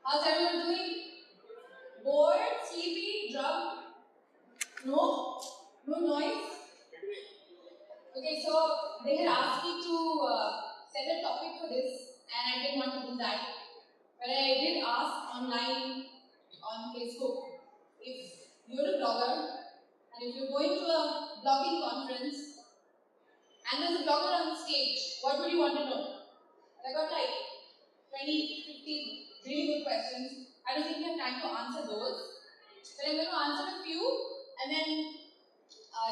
How's everyone doing? Bored? Sleepy? Drunk? No? No noise? Okay, so they had asked me to set a topic for this, and I didn't want to do that. But I did ask online on Facebook if you're a blogger and if you're going to a blogging conference and there's a blogger on stage, what would you want to know? I got like 20, 50 really good questions. I don't think we have time to answer those. But I'm going to answer a few, and then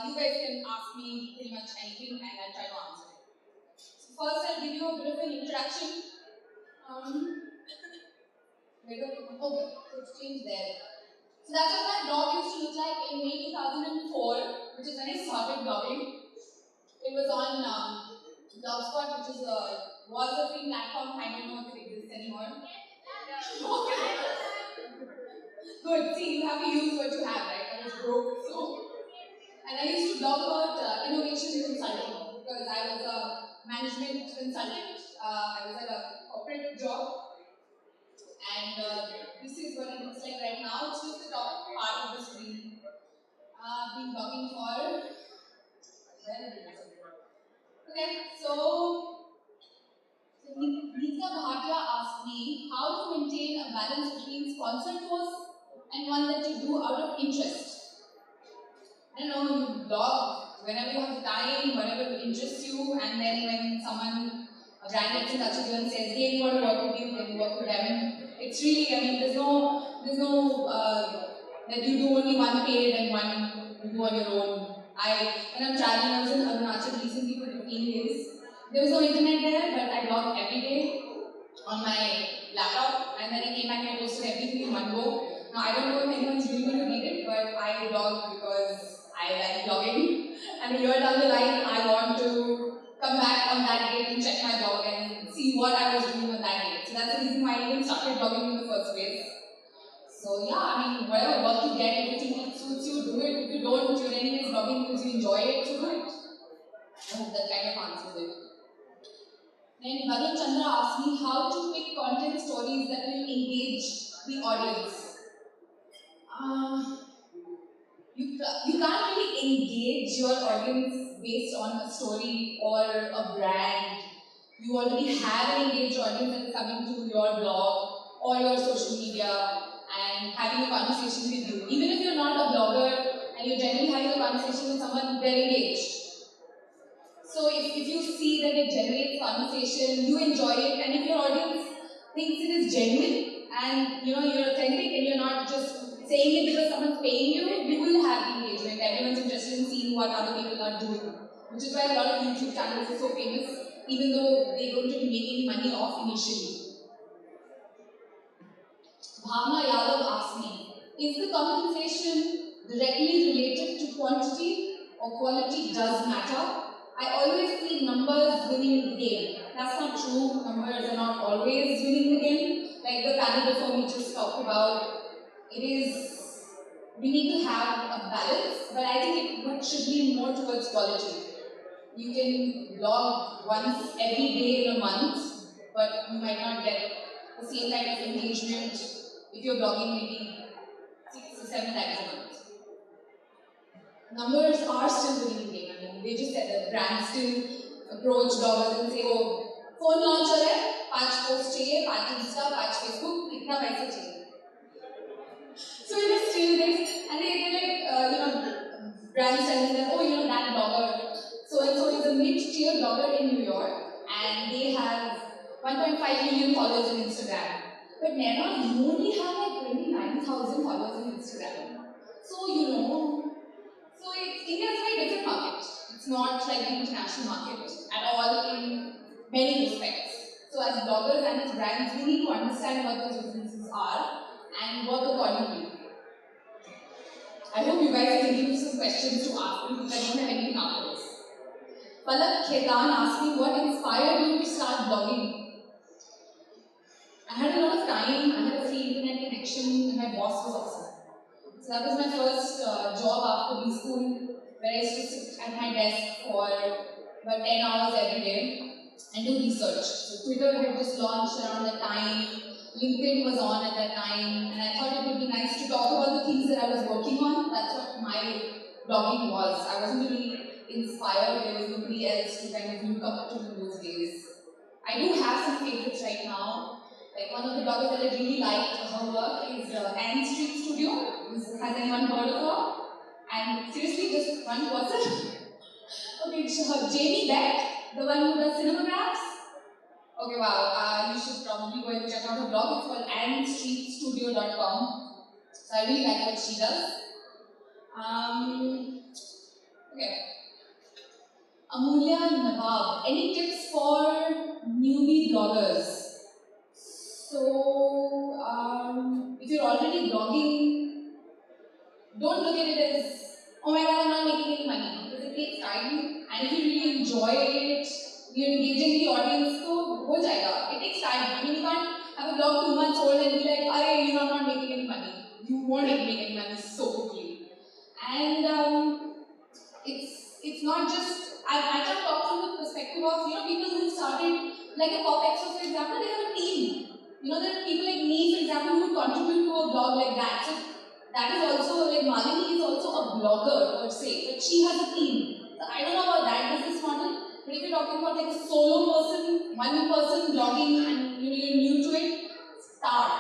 you guys can ask me pretty much anything, and I'll try to answer it. So first, I'll give you a bit of an introduction. Okay, so it's changed there. So that's what my blog used to look like in May 2004, which is when I started blogging. It was on Blogspot, which was a free platform. I don't know if it exists anymore. Okay. Good. See, you have to use what you have, right? I was broke, so. And I used to blog about innovation consulting because I was a management consultant. I was at a corporate job. And this is what it looks like right now. It's just the top part of the screen. I've been blogging for. Okay, so Neeta Bhatia asked me how to maintain a balance between sponsored posts and one that you do out of interest. I don't know, you blog whenever you have time, whatever interests you, and then when someone, a brand gets in touch with you and says, hey, we want to work with you, then you work with them. It's really, I mean, there's no that you do only one paid and one you do on your own. When I'm traveling, I was in Arunachal recently for 15 days. There was no internet there, but I blogged every day on my laptop, and then I came back and I posted everything in one go. Now, I don't know if anyone's really going to read it, but I blog because I like blogging. And a year down the line, I want to come back on that date and check my blog and see what I was doing on that date. So that's the reason why I even started blogging in the first place. So yeah, I mean, whatever work you get, if you think it suits you, do it. If you don't, you're anyways blogging because you enjoy it, so do it. I hope that kind of answers it. Then Varun Chandra asked me how to pick content stories that will engage the audience. You can't really engage your audience based on a story or a brand. You already have an engaged audience that is coming to your blog or your social media and having a conversation with you. Even if you're not a blogger and you're generally having a conversation with someone, they're engaged. So if you see that it generates conversation, you enjoy it, and if your audience thinks it is genuine and you're authentic and you're not just saying it because someone's paying you, you will have engagement. Everyone's interested in seeing what other people are doing, which is why a lot of YouTube channels are so famous, even though they don't really make any money off initially. Bhavna Yadav asked me, is the compensation directly related to quantity or quality does matter? I always see numbers winning the game. That's not true. Numbers are not always winning the game. Like the panel before me just talked about, we need to have a balance, but I think it should be more towards quality. You can blog once every day in a month, but you might not get the same kind of engagement if you're blogging maybe 6 or 7 times a month. Numbers are still winning the game. I mean, they just said that brands still approach bloggers and say, oh, phone launch ho raha hai, 5 posts chahiye, 5 Insta, 5 Facebook, kitna paisa chahiye. So it is still this, and they're like, brands telling them, oh, that blogger, so is a mid-tier blogger in New York, and they have 1.5 million followers on Instagram. But Naina, you only have like 29,000 followers on Instagram. So, India is a very different market. It's not like the international market at all in many respects. So as bloggers and as brands, we need to understand what those differences are and work accordingly. I hope you guys are thinking of some questions to ask me because I don't have anything after this. Palak Khetan asked me what inspired you to start blogging. I had a lot of time, I had a free internet connection, and my boss was awesome. So that was my first job after B-School, where I used to sit at my desk for about 10 hours every day and do research. So Twitter had just launched around that time. LinkedIn was on at that time, and I thought it would be nice to talk about the things that I was working on. That's what my blogging was. I wasn't really inspired. There was nobody else to kind of look up to in those days. I do have some favorites right now. Like one of the bloggers that I really liked her work is Anne Street Studio. Has anyone heard of her? And seriously, just one person. Okay, Jamie Beck, the one who does cinemagraphs. Okay, wow. You should probably go and check out her blog. It's called annestreetstudio.com. So I really like what she does. Okay. Amulya Nawab. Any tips for newbie bloggers? So, if you're already blogging, don't look at it as, oh my god, I'm not making any money. Because it takes time. And if you really enjoy it, you're engaging the audience, so ho jayega. It takes time. I mean, you can't have a blog 2 months old and be like, "Arey, you know, I'm not making any money." You won't make any money so quickly. And it's not just, I can talk from the perspective of, people who started, like a Pop Exo, for example, they have a team. There are people like me, for example, who contribute to a blog like that. So that is also, like Malini is also a blogger per se, but she has a team. So I don't know about that business model. But if you're talking about like a solo person, one person blogging and you're new to it, start.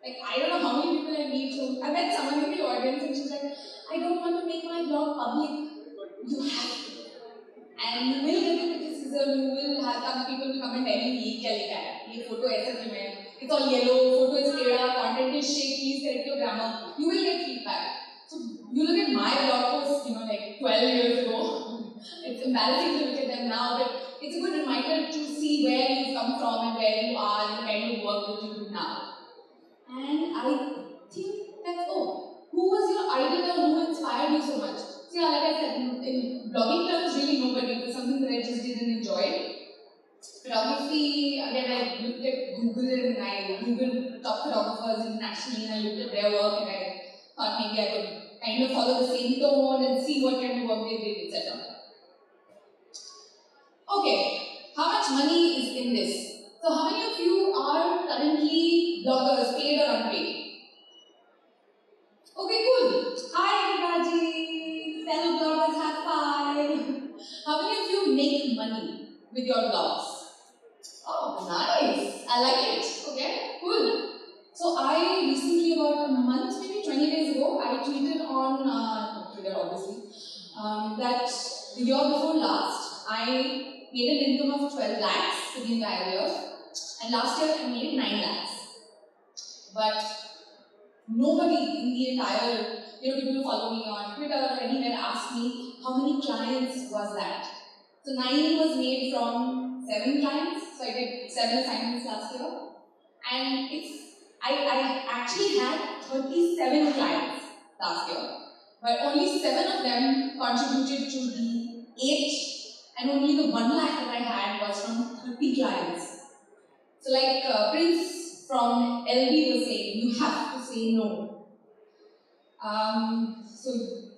Like I don't know how many people I meet who, I met someone in the audience and she's like, I don't want to make my blog public. You have to. And you will get the criticism, you will have some people who come and tell you, ye kya likha hai, ye photo aisa kyun hai, it's all yellow, photo is teda, content is shit, please correct your grammar. You will get feedback. So you look at my blog posts, like 12 years ago. It's embarrassing to look at them now, but it's a good reminder to see where you've come from and where you are and the kind of work that you do now. And I think that's all. Who was your idol or who inspired you so much? So yeah, like I said, in blogging terms, really nobody. It was something that I just didn't enjoy. Photography, again, I looked at Google and I Googled top photographers internationally and I looked at their work and I thought maybe I could kind of follow the same tone and see what kind of work they did, etc. Okay, how much money is in this? So how many of you are currently bloggers, paid or unpaid? Okay, cool. Hi everybody, fellow bloggers, have fun. How many of you make money with your blogs? Oh, nice. I like it. Okay, cool. So I recently, about a month, maybe 20 days ago, I tweeted on Twitter, obviously, that the year before last, I made an income of 12 lakhs for the entire year, and last year I made 9 lakhs. But nobody in the entire, people who follow me on Twitter or anywhere asked me how many clients was that. So 9 was made from 7 clients, so I did 7 assignments last year, and I actually had 37 clients last year, but only 7 of them contributed to the 8. And only the 1 lakh that I had was from 30 clients. So like Prince from LB was saying, you have to say no. So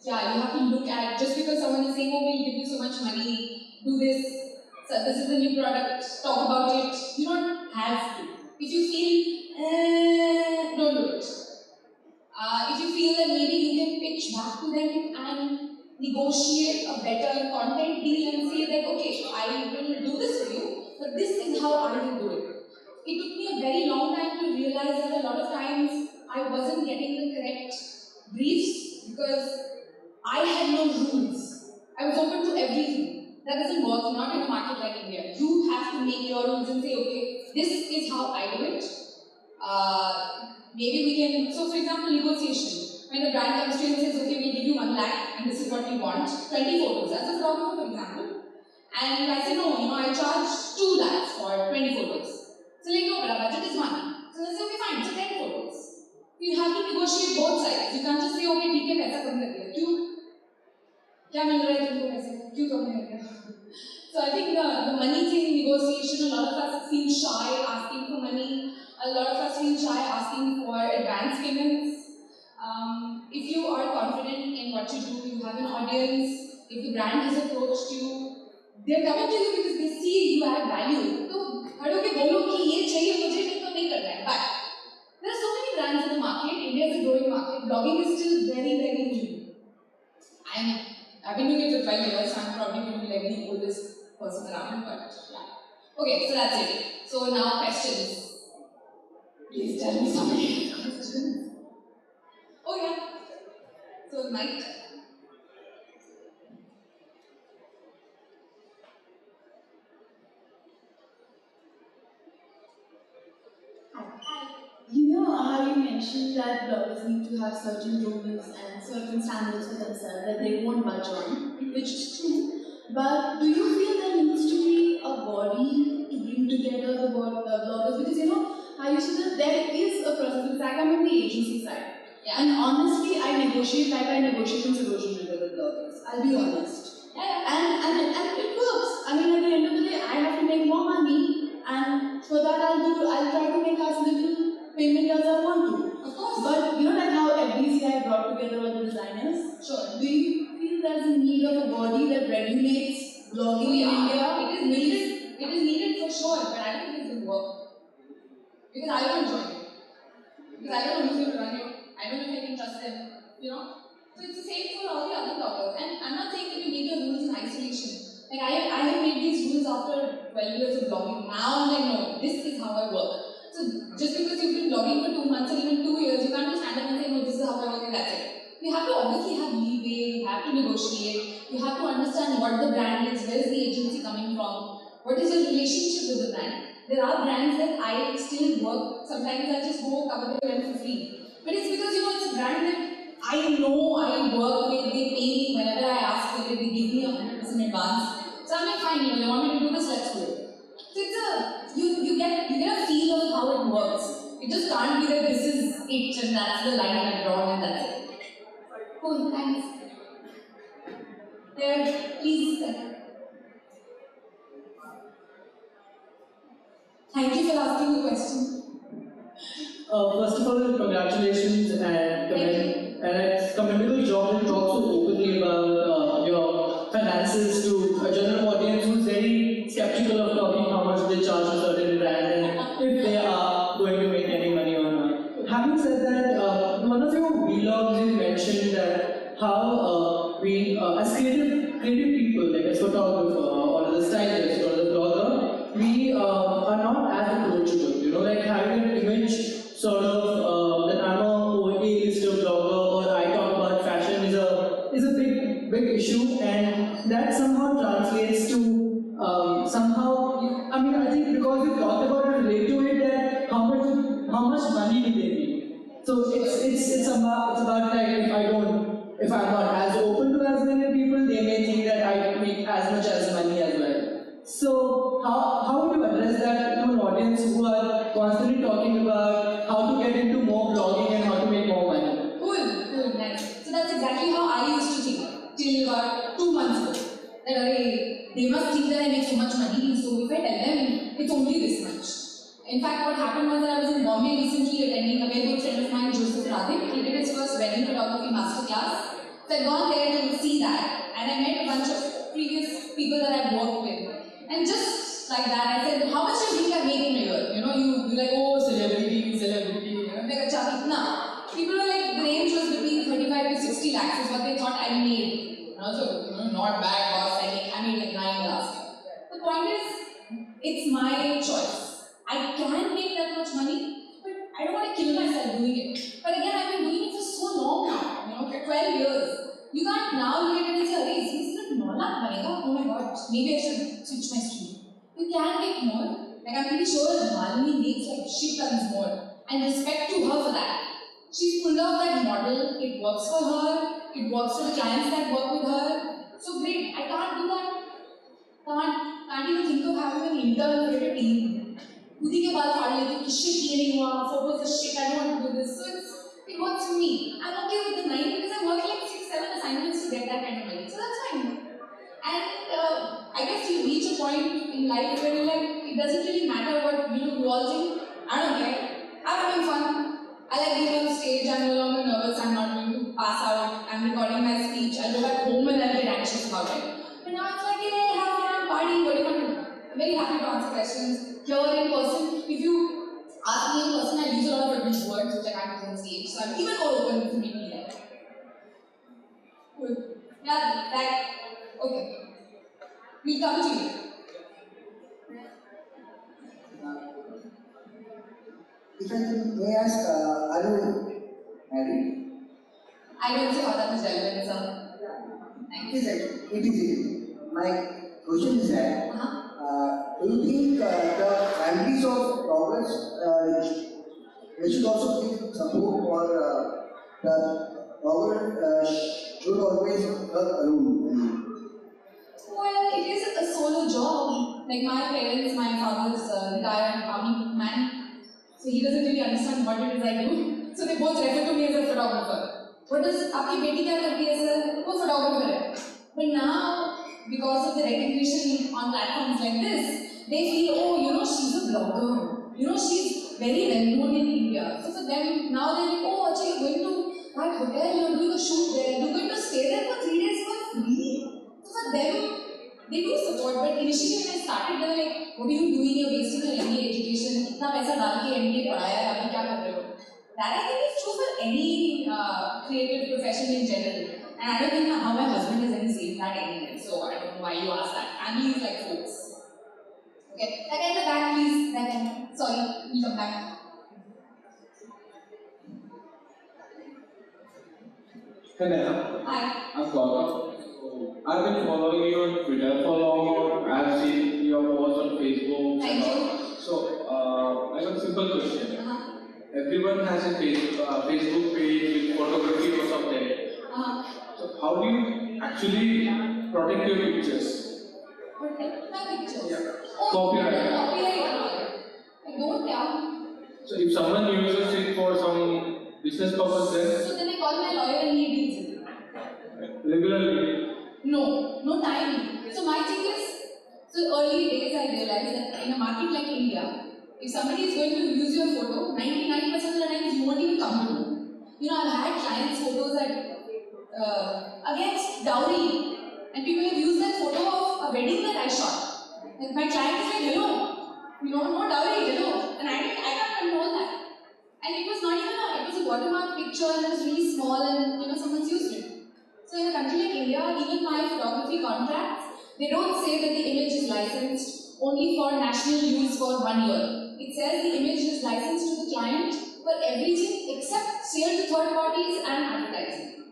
yeah, you have to look at, just because someone is saying, oh, we'll give you so much money, do this, so this is a new product, talk about it. You don't have to. If you feel, don't do it. If you feel that maybe you can pitch back to them and negotiate a better content deal and say that, okay, I will do this for you, but this is how I will do it. It took me a very long time to realize that a lot of times I wasn't getting the correct briefs because I had no rules. I was open to everything. That doesn't work, not in a market like India. You have to make your rules and say, okay, this is how I do it. Maybe we can, so for example, negotiation. When a brand comes to you and says, okay, we'll give you 1 lakh and this is what we want, 20 photos, as a photographer, for example. And I say, no, I charge 2 lakhs for 20 photos. So like, no, but our budget is 1. So they say, okay, fine, so 10 photos. You have to negotiate both sides. You can't just say, okay, ठीक है, पैसा कम कर दिया. क्यों? क्या मिल रहा है तुमको पैसे? क्यों कम नहीं कर रहा? So I think the money thing, negotiation, a lot of us feel shy asking for money. A lot of us feel shy asking for advance payments. If you are confident in what you do, you have an audience, if the brand has approached you, they're coming to you because they see you add value. So, खड़े होके बोलो कि ये चाहिए मुझे नहीं तो नहीं करना है. but yeah. Okay, so that's it. So now questions. Please tell me somebody questions. Oh yeah. So Mike. You know how you mentioned that bloggers need to have certain rules and certain standards for themselves that they won't budge on, which is true. But do you feel there needs to be a body to bring together the bloggers? Because you know, how you said that there is a process. In fact, I'm on the agency side. Yeah. And honestly, I negotiate like I negotiate in solution with the bloggers. I'll be honest. Yeah. And it works. I mean, at the end of the day, I have to make more money, and for that I'll try to make as little payment as I want to. Of course. But you know, like how FBCI brought together all the designers? Sure. Do you feel there's a need of a body that regulates blogging in India? It is needed. It is needed for sure, but I don't think it's going to work. Because I won't join it. Because I don't know who's going to run it. I don't know if I can trust them. You know? So it's the same for all the other bloggers. And I'm not saying that you make your rules in isolation. Like I have made these rules after 12 years of blogging. Now I'm like, no, this is how I work. So just because you've been blogging for 2 months or even 2 years, you can't just stand up and say, no, this is how I work and that's it. You have to obviously have leeway, you have to negotiate, you have to understand what the brand is, where is the agency coming from, what is your relationship with the brand. There are brands that I still work, sometimes I just go cover the event for free. But it's because, you know, it's a brand that I know I work with, they pay me whenever I ask for it, they give me 100% advance. So I'm like, fine, you know, they want me to do this, let's do it. So it's you get a feel of how it works. It just can't be that this is it and that's the line I've drawn and that's it. Cool, thanks. There, please. Thank you for asking the question. First of all, congratulations and it's commendable job to talk so openly about your finances to a general audience who's very skeptical of talking how much they charge a certain brand and if they are going to make any money or not. Having said that, one of your vlogs you mentioned that how we as creative people, like as photographer or as a stylist or as a blogger, we are not as approachable. You know, like having an image sort of that I'm a A-lister blogger or I talk about fashion is a big issue, and that somehow translates to somehow. I mean, I think because you talked about it, relate to it that how much money do they make? So it's about like if I'm not as open to as many people, they may think that I make as much as money as well. So how would you address that to an audience who are constantly talking about how to get into more blogging and how to make more money? Cool, nice. So that's exactly how I used to think till about 2 months ago. That they must think that I make so much money, so if I tell them it's only this much. In fact, what happened was that I was in Bombay recently attending a very good friend of mine, Joseph Radhik. He did his first wedding photography masterclass. So I'd gone there to see that, and I met a bunch of previous people that I've worked with. And just like that, I said, how much do you think I make in a year? You know, you're like, oh, celebrity. You know, like, acha, kitna? People were like, the range was between 35 to 60 lakhs is what they thought I made. And also, you know, not bad, boss. I made like 9 last year. The point is, it's my choice. I can make that much money, but I don't want to kill myself doing it. But again, I've been doing it for so long now, you know, for 12 years. You can't now look at it and say, hey, is this not 9 lakh banega? Oh my god, maybe I should switch my stream. You can make more. Like I'm pretty sure Malini makes like shit tons more. And respect to her for that. She's pulled off that model, it works for her, it works for the clients that work with her. So great, I can't do that. Can't even think of having an intern creative team. खुदी के बाल फाड़ लेती हूँ कि shit ये नहीं हुआ, photos are shit, I don't want to do this. So it works for me. I'm okay with the 9 because I work like 6-7 assignments to get that kind of money. So that's fine. And I guess you reach a point in life where you're like, it doesn't really matter what you all think. I don't care. I'm having fun. I like being on stage. I'm no longer nervous. I'm not going to pass out. I'm recording my speech. I'll go back home and I'll get anxious about it. But now it's like, hey, have fun, party. What do you want to do? I'm very happy to answer questions here in person. If you ask me in person, I use a lot of British words which I can't use on stage. So I'm even more open to meet me there. Cool. Yeah, okay. We'll come to you. If I may ask, are you married? I don't see how that is relevant, sir. Thank It is you. actually, it is. My question is that, do you think the families of bloggers they should also give support, or the blogger should always work alone? Well, it is a solo job. Like my parents, my father's retired army man, so he doesn't really understand what it is I do. So they both refer to me as a photographer. What does आपकी बेटी क्या करती है sir? वो photographer है. But now, because of the recognition on platforms like this, they feel, oh, you know, she's a blogger. You know, she's very well known in India. So for them, now they're like, oh, actually, you're going to that hotel, you're doing a shoot there, you're going to stay there for 3 days for free. So for them, they do support. But initially when I started, they were like, what are you doing? You're wasting your MBA education. इतना पैसा डाल के MBA पढ़ाया है, अभी क्या कर रहे हो? That I think is true for any creative profession in general. And I don't think how my husband is any same that anyway. So I don't know why you asked that. Family is like folks. Okay, that guy in the back, please. That guy. Sorry, we'll come back. Hey Naina, Hi. I'm Gaurav. So, I've been following you on Twitter for long. I've seen your posts on Facebook. Thank you. So, I have a simple question. Uh-huh. Everyone has a Facebook page with photography or something. So, how do you actually protect your pictures? Protect my pictures. Yeah. Oh, Copyright. Copyright. I don't care. So, if someone uses it for some business purpose, then So then I call my lawyer and he deals with it. regularly. No time. So my thing is, so early days I realized that in a market like India, if somebody is going to use your photo, 99% of the times you won't even come to know. You know, I've had clients' photos against dowry, and people have used that photo of a wedding that I shot. And my client is like, hello, you don't know dowry, hello. And I can't control that. And it was not even it was a watermark picture and it was really small and someone's used it. So in a country like India, even my photography contracts, they don't say that the image is licensed only for national use for 1 year. It says the image is licensed to the client for everything except sale to third parties and advertising.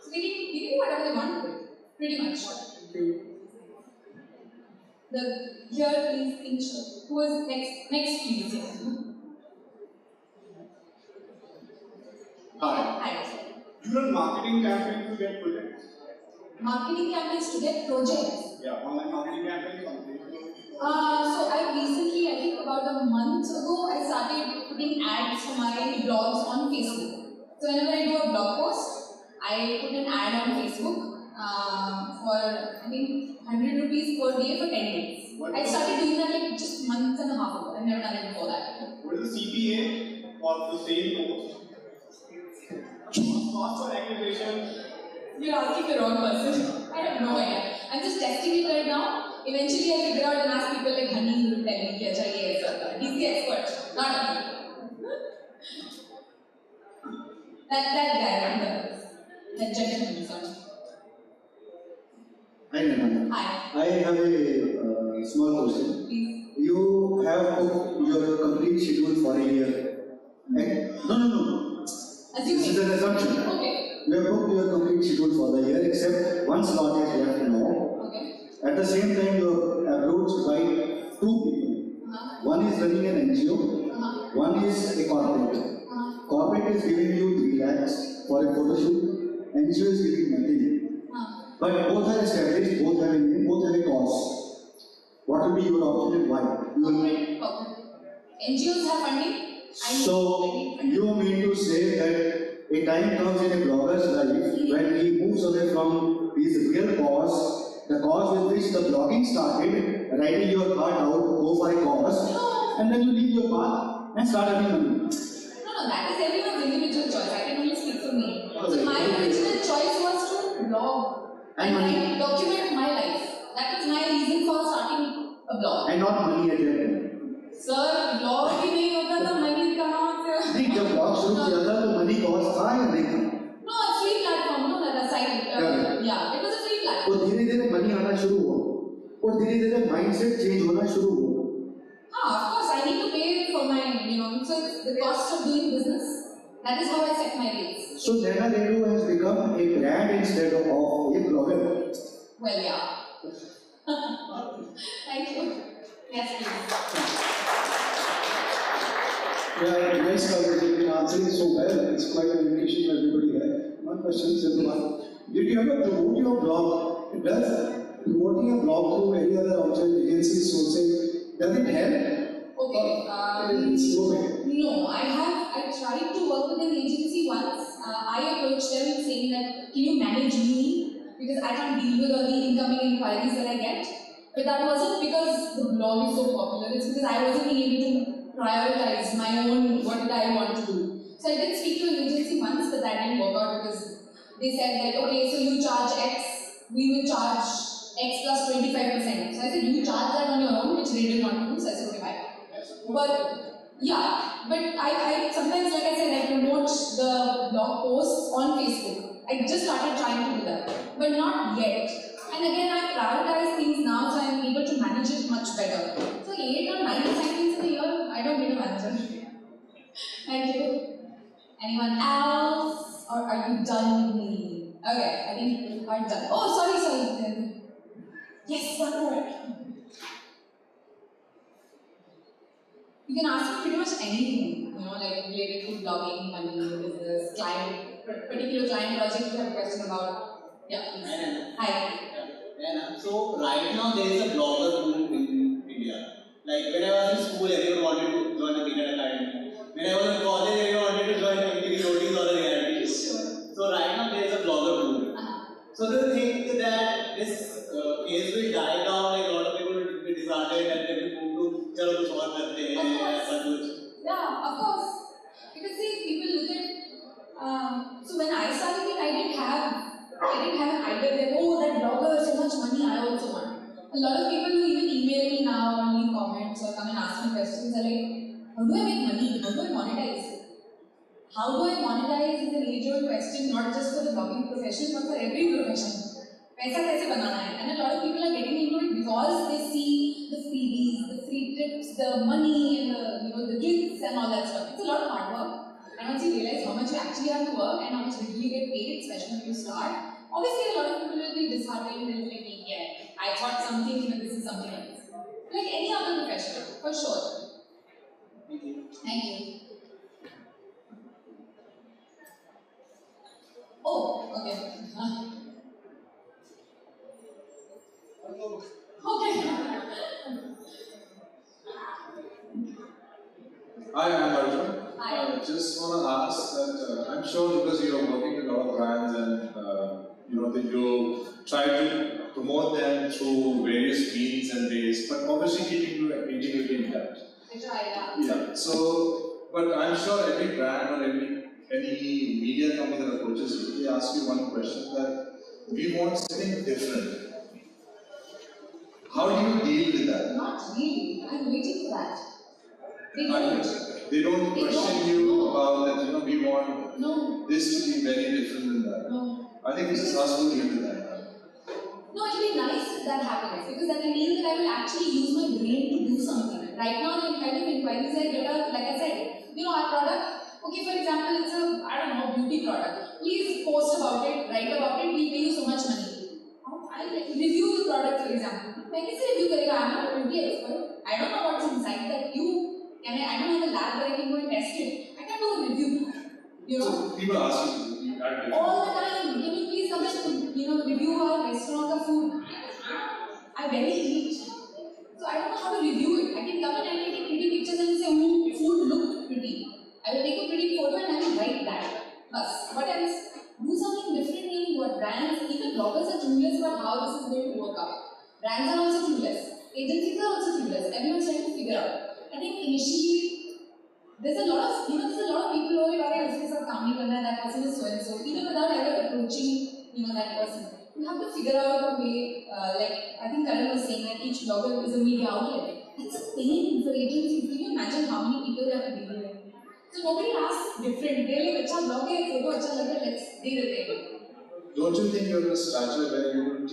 So they can do whatever they want with it, pretty much. Here please, Insha. Who is next? Next please. Hi. Hi. You run marketing campaigns to get projects? Marketing campaigns to get projects. Yeah, online marketing campaigns on Facebook. So I recently, I think about a month ago, I started putting ads for my blogs on Facebook. So whenever I do a blog post, I put an ad on Facebook for I think 100 rupees per day for 10 days. I started doing that like just a month and a half ago. I've never done it before that. What is the CPA for the same post? Cost for acquisition? You're asking the wrong person. I have no idea. I'm just testing it right now. Eventually I'll figure out and ask people like Honey will tell me कि अच्छा ये ऐसा होता है. He's the expert, not me. That guy, that gentleman, sorry. Hi Naina. Hi. I have a small question. Please. You have booked your complete schedule for a year. No. This is an assumption. Okay. You have booked your complete schedule for the year except one slot is left now. Okay. At the same time, you are approached by two people. One is running an NGO, one is a corporate. Corporate is giving you 3 lakhs for a photo shoot, NGO is giving nothing. But both are established, both have a name, both have a cause. What will be your option and why? NGOs have funding. So, you mean to say that a time comes in a blogger's life when he moves away from his real cause, the cause with which the blogging started, writing your heart out, go for a cause, and then you leave your path and start earning money. No, that is everyone's individual choice. I can only speak for me. So my original choice was to blog and document my life. That was my reason for starting a blog. And not money at that time. Sir, blog ही नहीं होता था money कहाँ से? नहीं जब blog शुरू किया था तो money cause था या नहीं था? No, a free platform, no, that aside. Yeah, it was a free platform. तो धीरे-धीरे money आना शुरू हुआ और धीरे-धीरे mindset change होना शुरू हुआ. Of course, I need to pay for my, so the That is how I set my rates. So Naina Redhu has become a brand instead of a blogger. Well, yeah. Thank you. Yes, please. Yeah, nice coverage. You've been answering so well. It's quite an indication for everybody here. One question, simple one. Did you ever promote your blog? Does promoting a blog through any other outside agency sourcing, does it help? Okay. It's No, I tried to work with an agency once. I approached them saying that, can you manage me? Because I can't deal with all the incoming inquiries that I get. But that wasn't because the blog is so popular, it's because I wasn't able to prioritize my own, what did I want to do. So I did speak to an agency once, but that didn't work out because they said that, okay, so you charge X, we will charge X plus 25%. So I said, you charge that on your own, which they didn't want to do, so I said, okay, bye. But yeah, but I sometimes, like I said, I promote the blog posts on Facebook. I just started trying to do that, but not yet. And again, I prioritize things now, so I'm able to manage it much better. So 8 or 9 assignments in a year, I don't need a manager. Thank you. Anyone else? Or are you done with me? Okay, I think we are done. Oh, sorry. Yes, one more. You can ask me pretty much anything, like related to blogging, money, business, client, particular client project you have a question about. Yeah, please. Naina. Hi. Naina. So right now there is a blogger boom in India. Like when I was in school, everyone wanted to join the Keynote Academy. When I was in college, everyone wanted to join MTV Roadies or the reality. Sure. So right now there is a blogger boom. So do you think that this phase will die down? Like a lot of people will be disheartened and they will move to chalo kuch aur karte hain, aisa kuch. Yeah, of course. Because see, people look at. So when I started it, I didn't have an idea that that blogger has so much money, I also want. A lot of people who even email me now or leave comments or come and ask me questions are like, how do I make money? How do I monetize? How do I monetize is an age-old question, not just for the blogging profession, but for every profession. Paisa kaise banana hai? And a lot of people are getting into it because they see the freebies, the free trips, the money, and the gifts and all that stuff. It's a lot of hard work. And once you realize how much you actually have to work and how much really you get paid, especially when you start, obviously a lot of people will be disheartened and will be like, yeah, I thought something, but this is something else. Like any other profession, for sure. Thank you. Thank you. Oh, okay. Okay. Hi, I'm Arjun. Hi. I just want to ask that I'm sure because you're working with a lot of brands and that you try to promote them through various means and ways, but obviously keeping your integrity intact. I try, yeah. Yeah. So, but I'm sure every brand or any media company that approaches you, they ask you one question that we want something different. How do you deal with that? Not really. I'm waiting for that. They don't. They don't question you about that, we want No. this to be very different than that. No. I think it's just us who deal with that. No, it'll be nice if that happens because that will mean that I will actually use my brain to do something. Right now, the kind of inquiries I get are, like I said, our product. Okay, for example, it's a, beauty product. Please post about it, write about it, we'll pay you so much money. I review the product, for example. When I say review, I'm not a beauty expert. I don't know what's inside that I don't have a lab where I can go and test it. I can't do a review. So people ask you all the time, can you please come and review our restaurant or food? I barely eat. So I don't know how to review it. I can come in and take pretty pictures and say, food looked pretty. I will take a pretty photo and I will write that. Plus, what else? Do something different in what brands, even bloggers are clueless about how this is going to work out. Brands are also clueless. Agencies are also clueless. Everyone's trying to figure out. I think initially, there's a lot of people who are like, that person is so and so. Even without ever approaching, that person, you have to figure out a way. Like I think Karan was saying that each blogger is a media outlet. It's a pain for agencies. Can you imagine how many people they have to deal with? So nobody asks different. They're like, "Acha blog hai, photo acha lag raha, let's do the thing." Don't you think you're in a stature where you will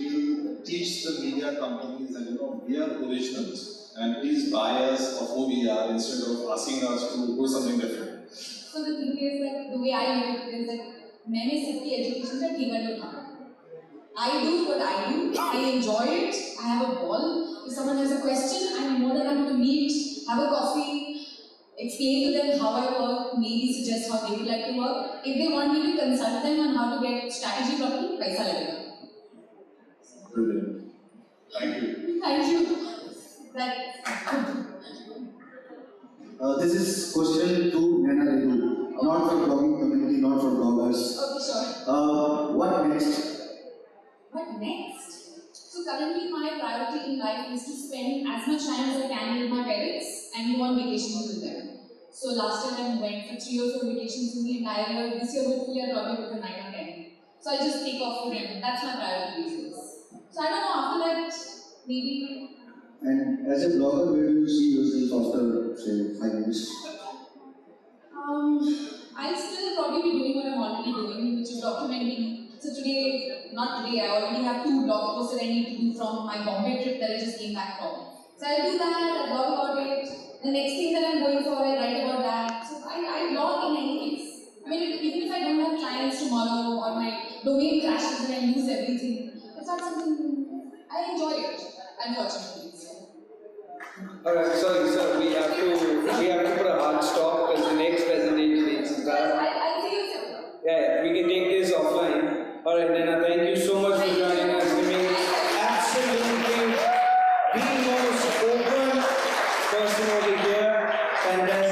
teach the media companies that we are originals and please buy us of who we are instead of asking us to do something different? So So the thing is that the way I look at it is that मैंने सबकी education का ठेका नहीं उठाया. I do what I do. I enjoy it. I have a ball. If someone has a question, I'm more than happy to meet, have a coffee, explain to them how I work, maybe suggest how they would like to work. If they want me to consult them on how to get strategy properly, paisa lagega. Brilliant. Thank you. Thank you. This is question to Naina Redhu, not for blogging community, not for bloggers. Okay, sure. What next? What next? So currently my priority in life is to spend as much time as I can with my parents and go on vacations with them. So last year I went for 3 or 4 vacations in the entire year. This year hopefully I'll probably book a 9 or 10. So I just take off for them. That's my priority basis. So I don't know, after that, maybe. And as a blogger, where do you see yourself after, say, 5 years? I'll still probably be doing what I'm already doing, which is documenting. So today, not today, I already have 2 blog posts that I need to do from my Bombay trip that I just came back from. So I'll do that, I'll blog about it. The next thing that I'm going for, I write about that. So I blog in any case. I mean, even if I don't have clients tomorrow or my domain crashes and I lose everything, it's not something, I enjoy it, unfortunately. Alright, sorry sir, we have to put a hard stop because the next presentation needs to start. I'll see you soon. Yeah, we can take this offline. Alright, Naina, thank you so much for joining us. Giving absolutely the most open person over here. Fantastic.